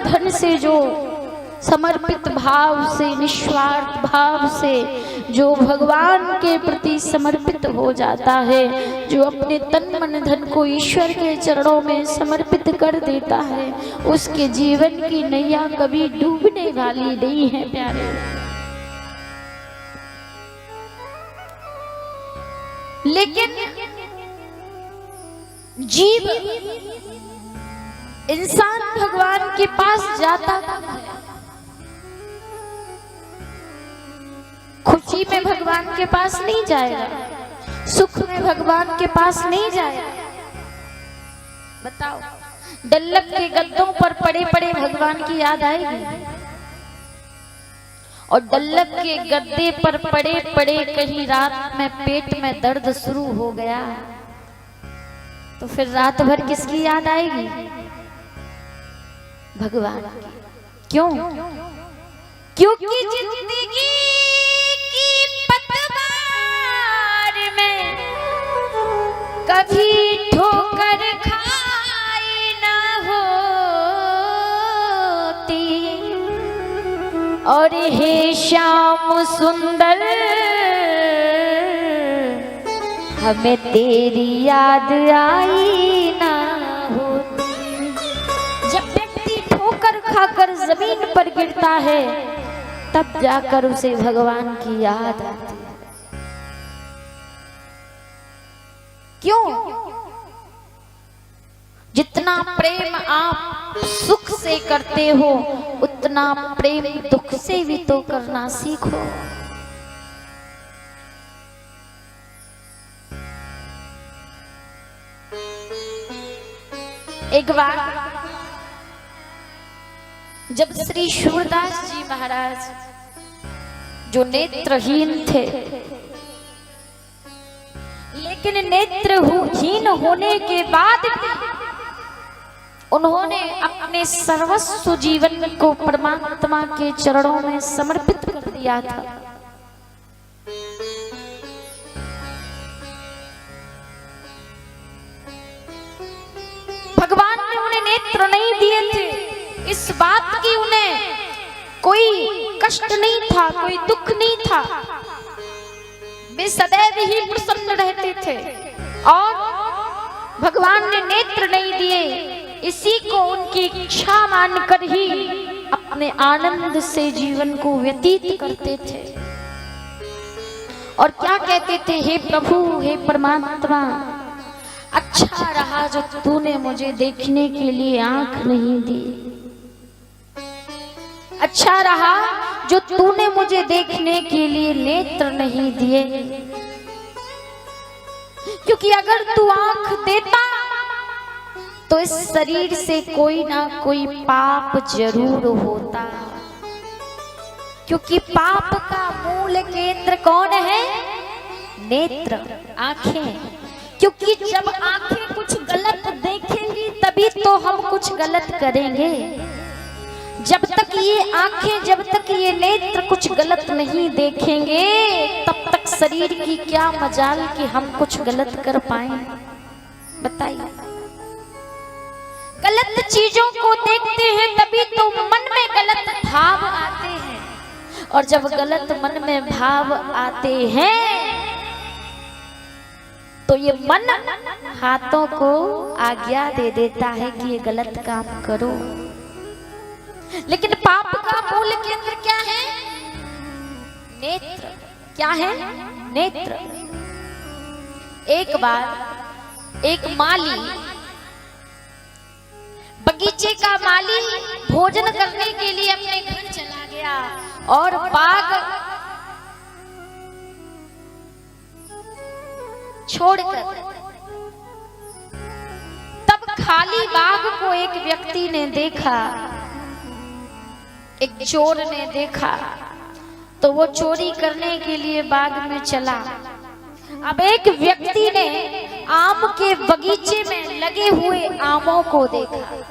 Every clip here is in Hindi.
धन से जो समर्पित भाव से, निस्वार्थ भाव से जो भगवान के प्रति समर्पित हो जाता है, जो अपने तन मन धन को ईश्वर के चरणों में समर्पित कर देता है, उसके जीवन की नैया कभी डूबने वाली नहीं है प्यारे। लेकिन जीव इंसान भगवान के पास जाता है, खुशी में भगवान के पास नहीं जाएगा, सुख में भगवान के पास नहीं जाएगा। बताओ, डल्लक के गद्दों पर पड़े पड़े भगवान की याद आएगी? और डल्लक के गद्दे पर पड़े पड़े कहीं रात में पेट में दर्द शुरू हो गया तो फिर रात भर किसकी याद आएगी? भगवान की। क्यों? क्योंकि जिंदगी की पतवार में कभी ठोकर खाई ना होती, और हे श्याम सुंदर हमें तेरी याद आई ना होती। जब व्यक्ति ठोकर खाकर जमीन पर गिरता है तब जाकर उसे भगवान की याद आती है। क्यों? जितना प्रेम आप सुख से करते हो उतना प्रेम दुख से भी तो करना सीखो। एक बार जब श्री सूरदास जी महाराज जो नेत्रहीन थे, लेकिन नेत्रहीन होने के बाद उन्होंने अपने सर्वस्व जीवन को परमात्मा के चरणों में समर्पित कर दिया था। भगवान ने उन्हें नेत्र नहीं दिए थे, इस बात की उन्हें कोई कष्ट नहीं था, कोई दुख नहीं था, वे सदैव ही प्रसन्न रहते थे। और भगवान ने नेत्र नहीं दिए, इसी को उनकी इच्छा मानकर ही अपने आनंद से जीवन को व्यतीत करते थे। और क्या कहते थे? हे प्रभु, हे परमात्मा, अच्छा रहा जो तूने मुझे देखने के लिए आंख नहीं दी, अच्छा रहा जो तूने मुझे देखने के लिए नेत्र नहीं दिए, क्योंकि अगर तू आंख देता तो इस शरीर से कोई ना कोई पाप जरूर होता, क्योंकि पाप का मूल केंद्र कौन है? नेत्र, आंखें। क्योंकि जब आंखें कुछ गलत देखेंगी तभी तो हम कुछ गलत करेंगे। जब तक ये आंखें, जब तक ये नेत्र कुछ गलत नहीं देखेंगे तब तक शरीर की क्या मजाल कि हम कुछ गलत कर पाए? बताइए। गलत चीजों को देखते हैं तभी तो मन में गलत भाव आते हैं, और जब गलत मन में भाव आते हैं तो ये मन हाथों को आज्ञा दे देता है कि ये गलत काम करो। लेकिन पाप का मूल केंद्र क्या है? नेत्र। क्या है? नेत्र। एक बार एक माली, बगीचे का माली भोजन करने के लिए अपने घर चला गया और बाग छोड़कर, तब खाली बाग को एक व्यक्ति ने देखा, एक चोर ने देखा, तो वो चोरी करने के लिए बाग में चला। अब एक व्यक्ति ने आम के बगीचे में लगे हुए आमों को देखा,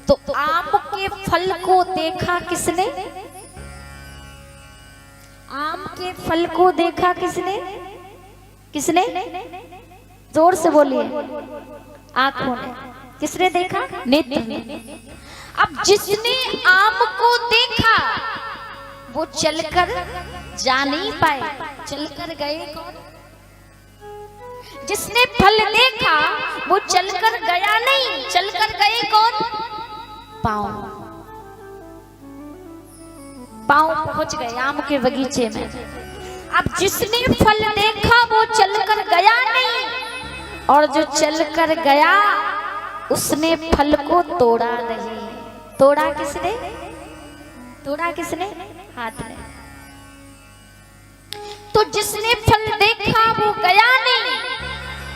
तो आम के फल को देखा किसने? आम के फल को देखा किसने? किसने? जोर से बोलिए। आंखों ने। किसने देखा? नेत्र ने। अब अब जिसने आम को देखा वो चलकर जा नहीं पाए, चलकर गए कौन? जिसने फल देखा वो चलकर गया नहीं, चलकर गए कौन? पांव। पांव पहुंच गए आम के बगीचे में। अब जिसने फल देखा वो चलकर गया नहीं, और जो चलकर गया उसने फल को तोड़ा नहीं। तोड़ा किसने? तोड़ा किसने? हाथ ने। तो जिसने फल देखा वो गया नहीं,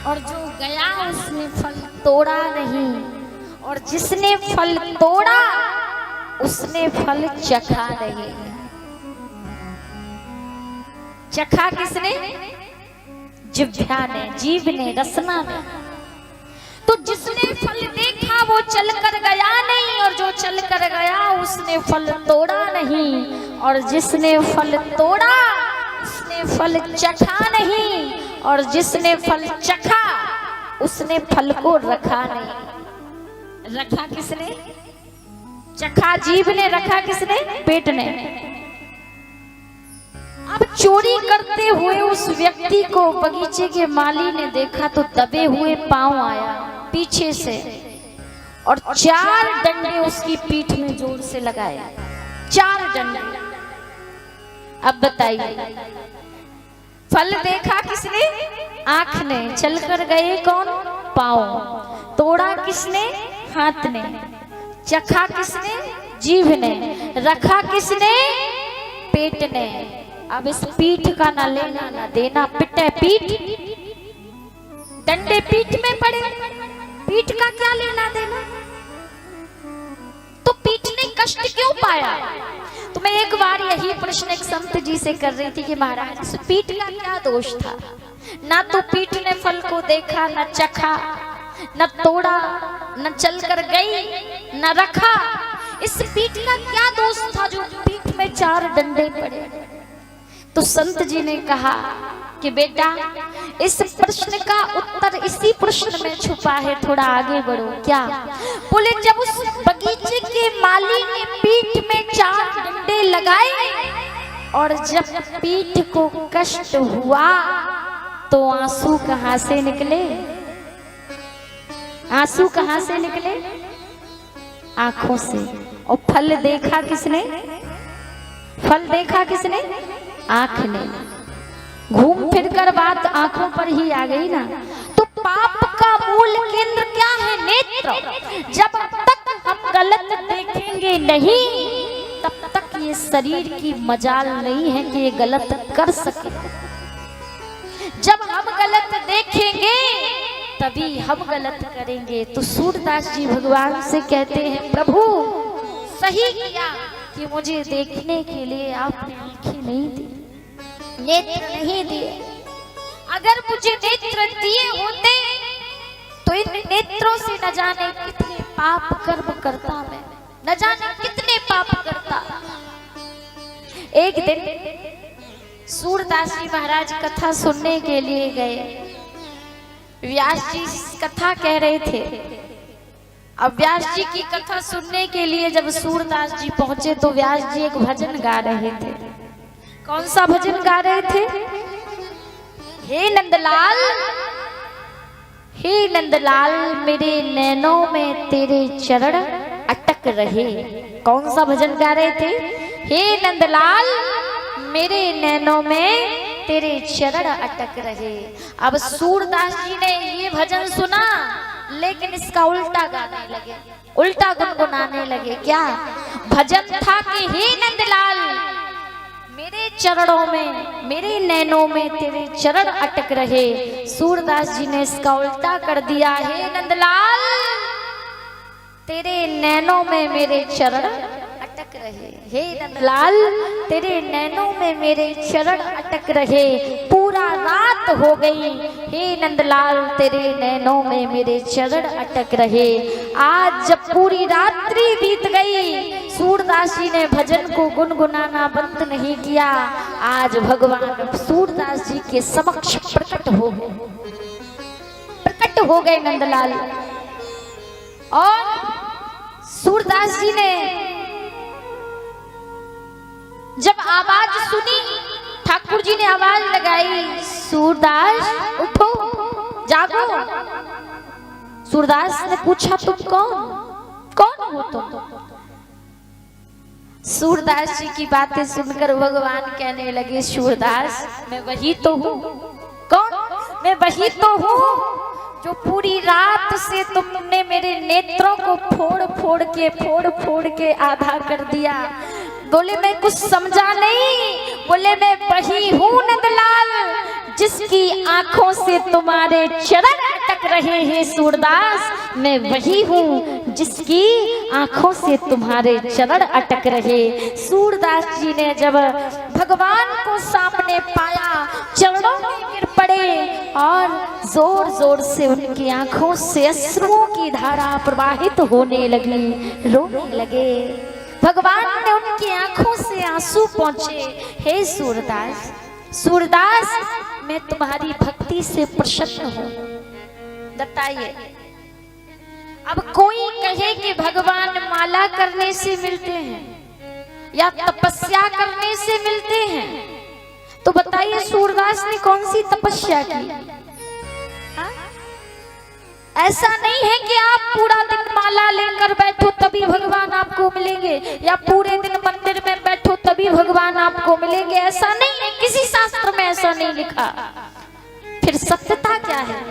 और जो गया उसने फल तोड़ा नहीं, और जिसने फल तोड़ा उसने फल चखा नहीं। चखा किसने? जिह्वा ने, जीभ ने, रसना ने। तो जिसने फल देखा वो चलकर गया नहीं, और जो चलकर गया उसने फल तोड़ा नहीं, और जिसने फल तोड़ा उसने फल चखा नहीं, और जिसने फल चखा उसने फल को रखा नहीं। रखा किसने? चखा जीभ ने, रखा किसने? पेट ने। अब चोरी करते हुए उस व्यक्ति को बगीचे के माली ने देखा तो दबे हुए पांव आया पीछे से, और 4 डंडे उसकी पीठ में जोर से लगाए। 4 डंडे। अब बताइए, फल देखा किसने? आंख ने। चलकर गए कौन? पांव। तोड़ा किसने? हाथ ने। चखा किसने? जीभ ने। रखा किसने? पेट ने। अब इस पीठ का ना लेना ना देना, पिटे पीठ, डंडे पीठ में पड़े, पीठ का क्या लेना देना? तो पीठ ने कष्ट क्यों पाया? तो मैं एक बार यही प्रश्न एक संत जी से कर रही थी कि महाराज इस पीठ का क्या दोष था? ना तो पीठ ने फल को देखा, न चखा, न तोड़ा, न चलकर गई, न रखा। इस पीठ का क्या दोष था जो पीठ में 4 डंडे पड़े? तो संत जी ने कहा कि बेटा इस प्रश्न का उत्तर इसी प्रश्न में छुपा है, थोड़ा आगे बढ़ो। क्या? बोले जब उस बगीचे के माली ने पीठ में 4 डंडे लगाए, और जब पीठ को कष्ट हुआ तो आंसू कहां से निकले? आंसू कहां से निकले? आंखों से। और फल देखा किसने? फल देखा किसने? आंख ने। घूम फिर कर बात आंखों पर ही आ गई ना। तो पाप का मूल केंद्र क्या है? नेत्र। जब तक हम गलत देखेंगे नहीं, तब तक ये शरीर की मजाल नहीं है कि ये गलत कर सके। जब हम गलत देखेंगे तभी हम गलत करेंगे। तो सूरदास जी भगवान से कहते हैं, प्रभु सही किया कि मुझे देखने के लिए आपने आंखें नहीं दी, नेत्र नहीं दिए। अगर मुझे नेत्र दिए होते तो इन नेत्रों से न जाने कितने पाप कर्म करता मैं, न जाने कितने पाप करता। एक दिन सूरदास जी महाराज कथा सुनने के लिए गए। व्यास जी कथा कह रहे थे। अब व्यास जी की कथा सुनने के लिए जब सूरदास जी पहुंचे तो व्यास जी एक भजन गा रहे थे। कौन सा भजन गा रहे थे? हे नंदलाल, हे नंदलाल मेरे नैनों में तेरे चरण अटक रहे। कौन सा भजन गा रहे थे? हे नंदलाल मेरे नैनों में तेरे चरण अटक रहे। अब सूरदास जी ने ये भजन सुना, लेकिन इसका उल्टा गाने लगे, उल्टा गुनगुनाने लगे। क्या भजन था कि हे नंदलाल मेरे चरणों में, मेरे नैनों में तेरे चरण अटक रहे। सूरदास जी ने इसका उल्टा कर दिया, हे नंदलाल तेरे नैनों में मेरे चरण अटक रहे। हे नंदलाल तेरे नैनों में मेरे चरण अटक रहे। पूरा रात हो गई, हे नंदलाल तेरे नैनों में मेरे चरण अटक रहे। आज जब पूरी रात्रि बीत गई, सूरदास जी ने भजन को गुनगुनाना बंद नहीं किया। आज भगवान सूरदास जी के समक्ष प्रकट हो गए नंदलाल। और सूरदास जी ने जब आवाज सुनी, ठाकुर जी ने आवाज लगाई, सूरदास उठो, जागो। सूरदास ने पूछा तुम कौन हो तुम? सूरदास जी की बातें सुनकर भगवान कहने लगे, सूरदास मैं वही तो हूँ। कौन? मैं वही तो हूँ जो पूरी रात से तुमने मेरे नेत्रों को फोड़ फोड़ के आधा कर दिया। बोले मैं कुछ समझा नहीं। बोले मैं वही हूँ नंदलाल जिसकी आंखों से तुम्हारे चरण अटक रहे हैं। सूरदास मैं वही हूँ जिसकी आंखों से तुम्हारे चरण अटक रहे। सूरदास जी ने जब भगवान को सामने पाया, चरणों में गिर पड़े और जोर जोर से उनकी आंखों से अश्रुओं की धारा प्रवाहित होने लगी, रोने लगे। भगवान ने उनकी आंखों से आंसू पहुंचे। हे सूरदास, सूरदास मैं तुम्हारी भक्ति से प्रसन्न हूं। बताइए, अब कोई कहे कि भगवान माला करने से मिलते हैं या तपस्या करने से मिलते हैं, तो बताइए सूरदास ने कौन सी तपस्या की? ऐसा नहीं है कि आप पूरा दिन माला लेकर बैठो तभी भगवान आपको मिलेंगे, या पूरे दिन मंदिर में बैठो तभी भगवान आपको मिलेंगे। ऐसा नहीं है, किसी शास्त्र में ऐसा नहीं लिखा। फिर सत्यता क्या है?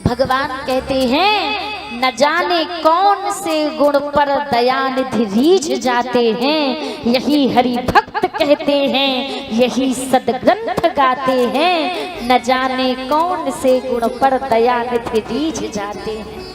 भगवान कहते हैं, न जाने कौन से गुण पर दयानिधि रीझ जाते हैं, यही हरि भक्त कहते हैं, यही सदग्रंथ गाते हैं। न जाने कौन से गुण पर दयानिधि रीझ जाते हैं।